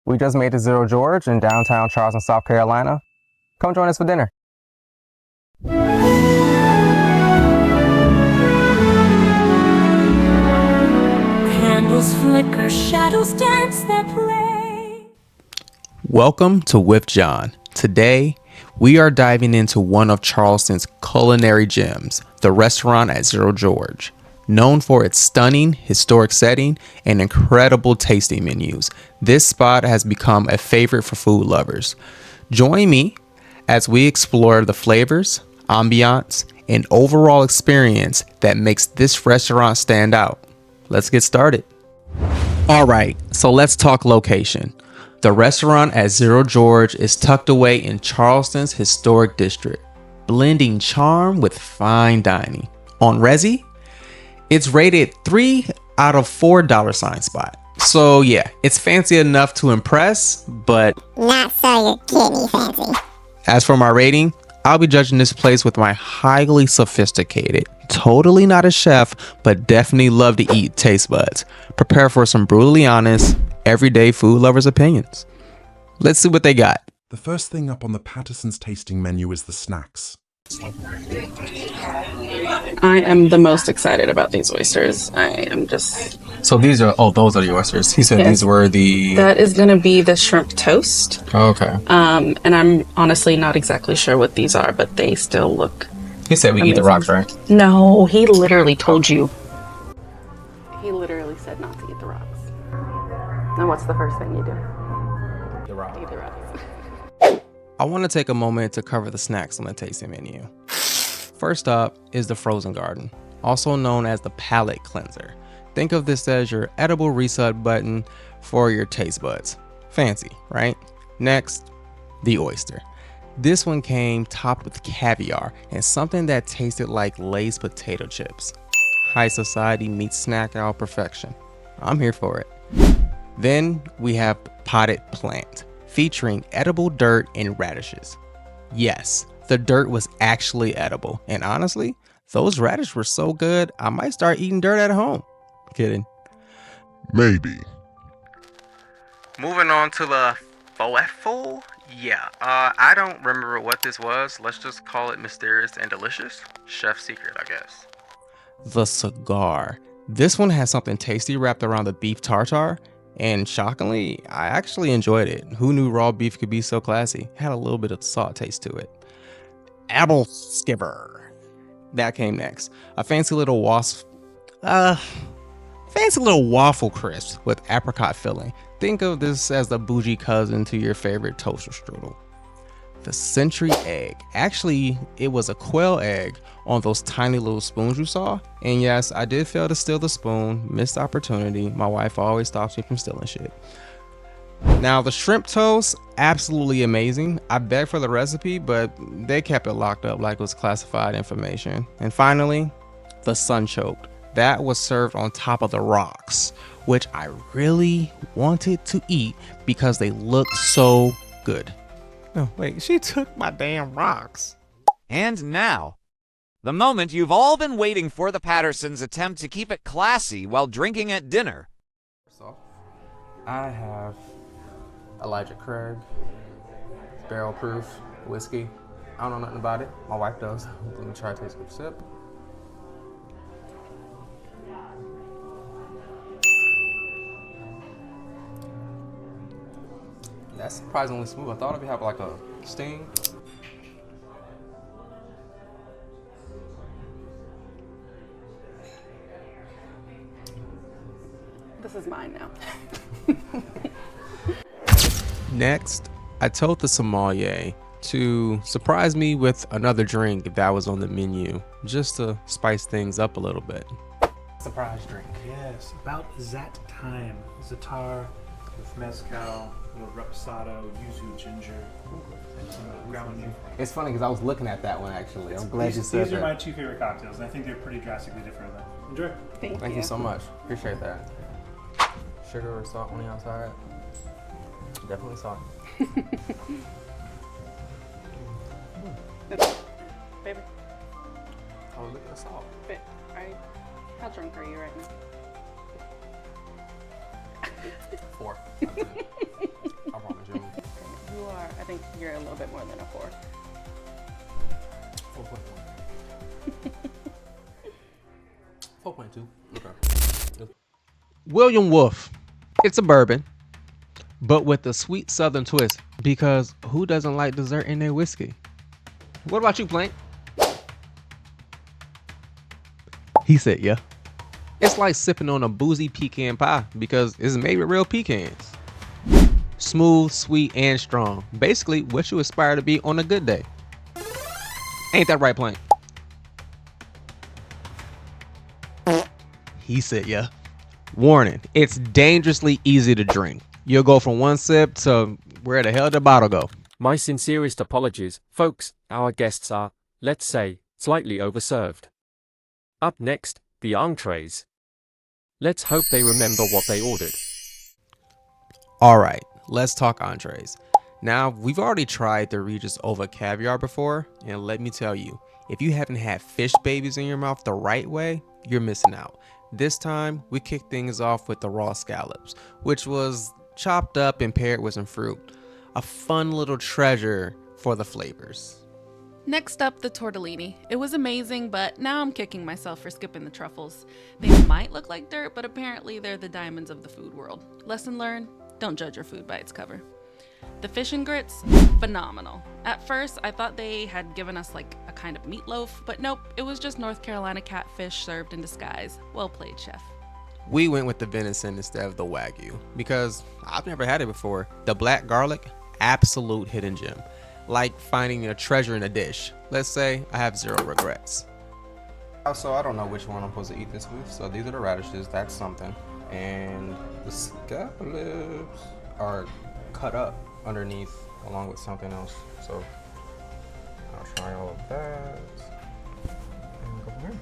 We just made it to Zero George in downtown Charleston, South Carolina. Come join us for dinner. Candles flicker, shadows dance, they play. Welcome to WithJon. Today, we are diving into one of Charleston's culinary gems, the restaurant at Zero George. Known for its stunning, historic setting and incredible tasting menus, this spot has become a favorite for food lovers. Join me as we explore the flavors, ambiance, and overall experience that makes this restaurant stand out. Let's get started. All right, so let's talk location. The restaurant at Zero George is tucked away in Charleston's historic district, blending charm with fine dining. On Resi, it's rated 3 out of 4 dollar sign spot. So yeah, it's fancy enough to impress, but not so your kidney fancy. As for my rating, I'll be judging this place with my highly sophisticated, totally not a chef, but definitely love to eat taste buds. Prepare for some brutally honest, everyday food lovers' opinions. Let's see what they got. The first thing up on the Patterson's tasting menu is the snacks. I am the most excited about these oysters. I am just... So these are, those are the oysters. He said Yes. These were the... That is going to be the shrimp toast. Oh, okay. And I'm honestly not exactly sure what these are, but they still look... He said we eat the amazing. rocks, right? No, he literally told you. He literally said not to eat the rocks. Now what's the first thing you do? The rocks. Eat the rocks. I want to take a moment to cover the snacks on the tasting menu. First up is the frozen garden, also known as the palate cleanser. Think of this as your edible reset button for your taste buds. Fancy, right? Next, the oyster. This one came topped with caviar and something that tasted like Lay's potato chips. High society meets snack hour perfection. I'm here for it. Then we have potted plant, featuring edible dirt and radishes. Yes, the dirt was actually edible, and honestly, those radishes were so good, I might start eating dirt at home. Kidding. Maybe. Moving on to the falafel. Yeah, I don't remember what this was. Let's just call it mysterious and delicious. Chef secret, I guess. The cigar. This one has something tasty wrapped around the beef tartare. And shockingly, I actually enjoyed it. Who knew raw beef could be so classy? Had a little bit of salt taste to it. Apple skipper. That came next. A fancy little waffle crisp with apricot filling. Think of this as the bougie cousin to your favorite toaster strudel. The century egg. Actually, it was a quail egg on those tiny little spoons you saw. And yes, I did fail to steal the spoon. Missed opportunity. My wife always stops me from stealing shit. Now, the shrimp toast, absolutely amazing. I begged for the recipe, but they kept it locked up like it was classified information. And finally, the sunchoke. That was served on top of the rocks, which I really wanted to eat because they look so good. No, wait, she took my damn rocks. And now, the moment you've all been waiting for, the Pattersons attempt to keep it classy while drinking at dinner. So, I have Elijah Craig, barrel proof whiskey. I don't know nothing about it. My wife does. Let me try to take a sip. That's surprisingly smooth. I thought it would have like a sting. This is mine now. Next, I told the sommelier to surprise me with another drink that was on the menu, just to spice things up a little bit. Surprise drink. Yes, about that time. Zatar with mezcal, a little reposado, yuzu, ginger, and some ground beef. It's funny because I was looking at that one actually. I'm glad you said These are that. my two favorite cocktails, and I think they're pretty drastically different. Enjoy. Thank you so much. Appreciate that. Sugar or salt on the outside? Definitely salt. Baby, Oh, look at the salt. how drunk are you right now? 4. bit more than a 4. 4.2. Okay. William Wolf. It's a bourbon, but with a sweet southern twist, because who doesn't like dessert in their whiskey? What about you, Plank? He said, yeah. It's like sipping on a boozy pecan pie because it's made with real pecans. Smooth, sweet, and strong. Basically, what you aspire to be on a good day. Ain't that right, Plank? He said, yeah. Warning, it's dangerously easy to drink. You'll go from one sip to where the hell did the bottle go? My sincerest apologies, folks. Our guests are, let's say, slightly overserved. Up next, the entrees. Let's hope they remember what they ordered. All right, let's talk entrees. Now, we've already tried the Regis over caviar before, and let me tell you, if you haven't had fish babies in your mouth the right way, you're missing out. This time, we kicked things off with the raw scallops, which was chopped up and paired with some fruit. A fun little treasure for the flavors. Next up, the tortellini. It was amazing, but now I'm kicking myself for skipping the truffles. They might look like dirt, but apparently they're the diamonds of the food world. Lesson learned, don't judge your food by its cover. The fish and grits, phenomenal. At first, I thought they had given us like a kind of meatloaf, but nope, it was just North Carolina catfish served in disguise. Well played, chef. We went with the venison instead of the Wagyu because I've never had it before. The black garlic, absolute hidden gem. Like finding a treasure in a dish. Let's say I have 0 regrets. Also, I don't know which one I'm supposed to eat this with, so these are the radishes, that's something. And the scallops are cut up underneath along with something else. So I'll try all of that and go from here.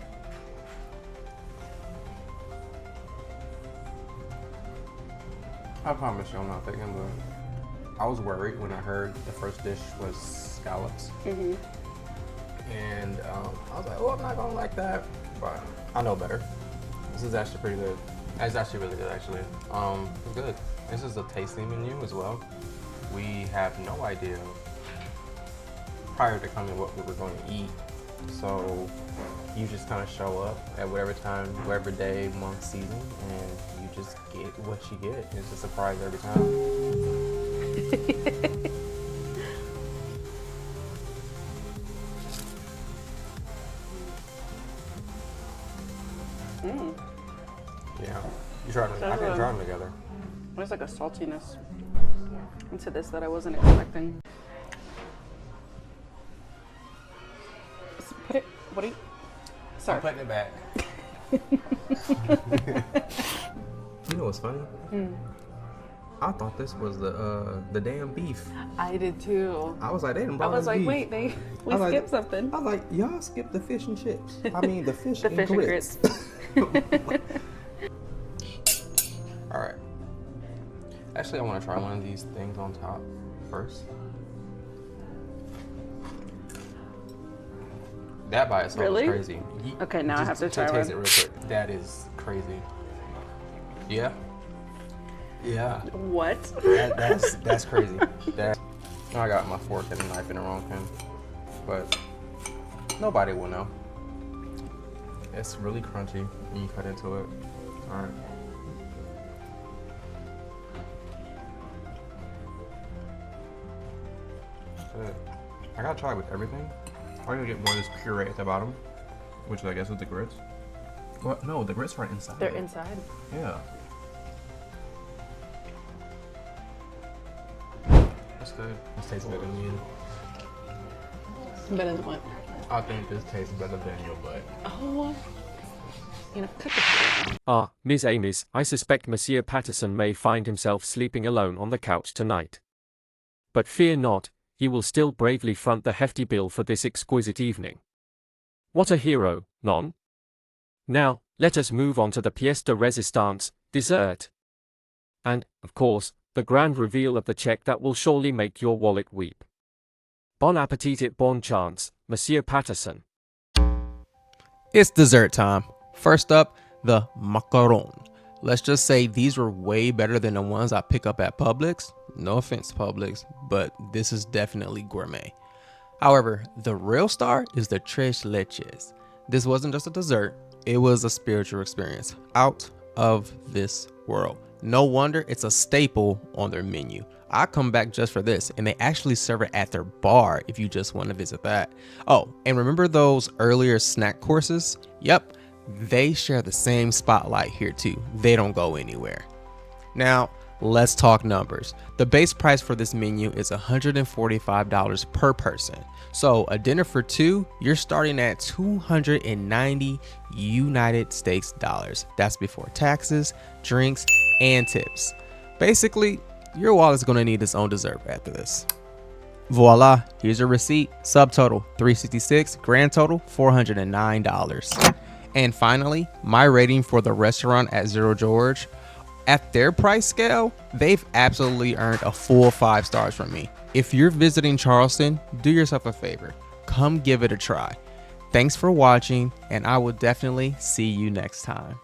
I promise you I'm not thinking, but I was worried when I heard the first dish was scallops. And I was like, oh, I'm not gonna like that, but I know better. This is actually pretty good. It's actually really good, actually. It's good. This is a tasting menu as well. We have no idea prior to coming what we were going to eat. So you just kind of show up at whatever time, whatever day, month, season, and you just get what you get. It's a surprise every time. Yeah, you tried them. I didn't try them together. There's like a saltiness into this that I wasn't expecting. Put it. What are you? Sorry. I'm putting it back. You know what's funny? I thought this was the damn beef. I did too. I was like, they didn't brought I was us like, beef. wait, we I was skipped like, something. I was like, y'all skipped the fish and chips. I mean, the fish The and fish and grits. All right. Actually, I want to try one of these things on top first. That by itself Really? is crazy. Okay, now I have to try taste one. it real quick. That is crazy. Yeah. Yeah. What? That's crazy. I got my fork and knife in the wrong hand, but nobody will know. It's really crunchy when you cut into it. All right. Good. I gotta try it with everything. I'm gonna get more of this puree at the bottom, which I guess is the grits. What? No, the grits are inside. They're inside. Yeah. That's good. This tastes better than you. Better than what? I think this tastes better than your butt. Oh. You know, cook it. Ah, Miss Amy's, I suspect Monsieur Patterson may find himself sleeping alone on the couch tonight. But fear not, he will still bravely front the hefty bill for this exquisite evening. What a hero, non? Now, let us move on to the pièce de résistance, dessert. And, of course, the grand reveal of the check that will surely make your wallet weep. Bon appetit et bonne chance, Monsieur Patterson. It's dessert time. First up, the macaron. Let's just say these were way better than the ones I pick up at Publix. No offense, Publix, but this is definitely gourmet. However, the real star is the tres leches. This wasn't just a dessert, it was a spiritual experience out of this world. No wonder it's a staple on their menu. I come back just for this, and they actually serve it at their bar if you just want to visit that. Oh, and remember those earlier snack courses? Yep, they share the same spotlight here too. They don't go anywhere. Now, let's talk numbers. The base price for this menu is $145 per person. So a dinner for two, you're starting at 290 United States dollars. That's before taxes, drinks, and tips. Basically, your wallet's gonna need its own dessert after this. Voila, here's your receipt. Subtotal $366, grand total $409. And finally, my rating for the restaurant at Zero George. At their price scale, they've absolutely earned a full 5 stars from me. If you're visiting Charleston, do yourself a favor. Come give it a try. Thanks for watching, and I will definitely see you next time.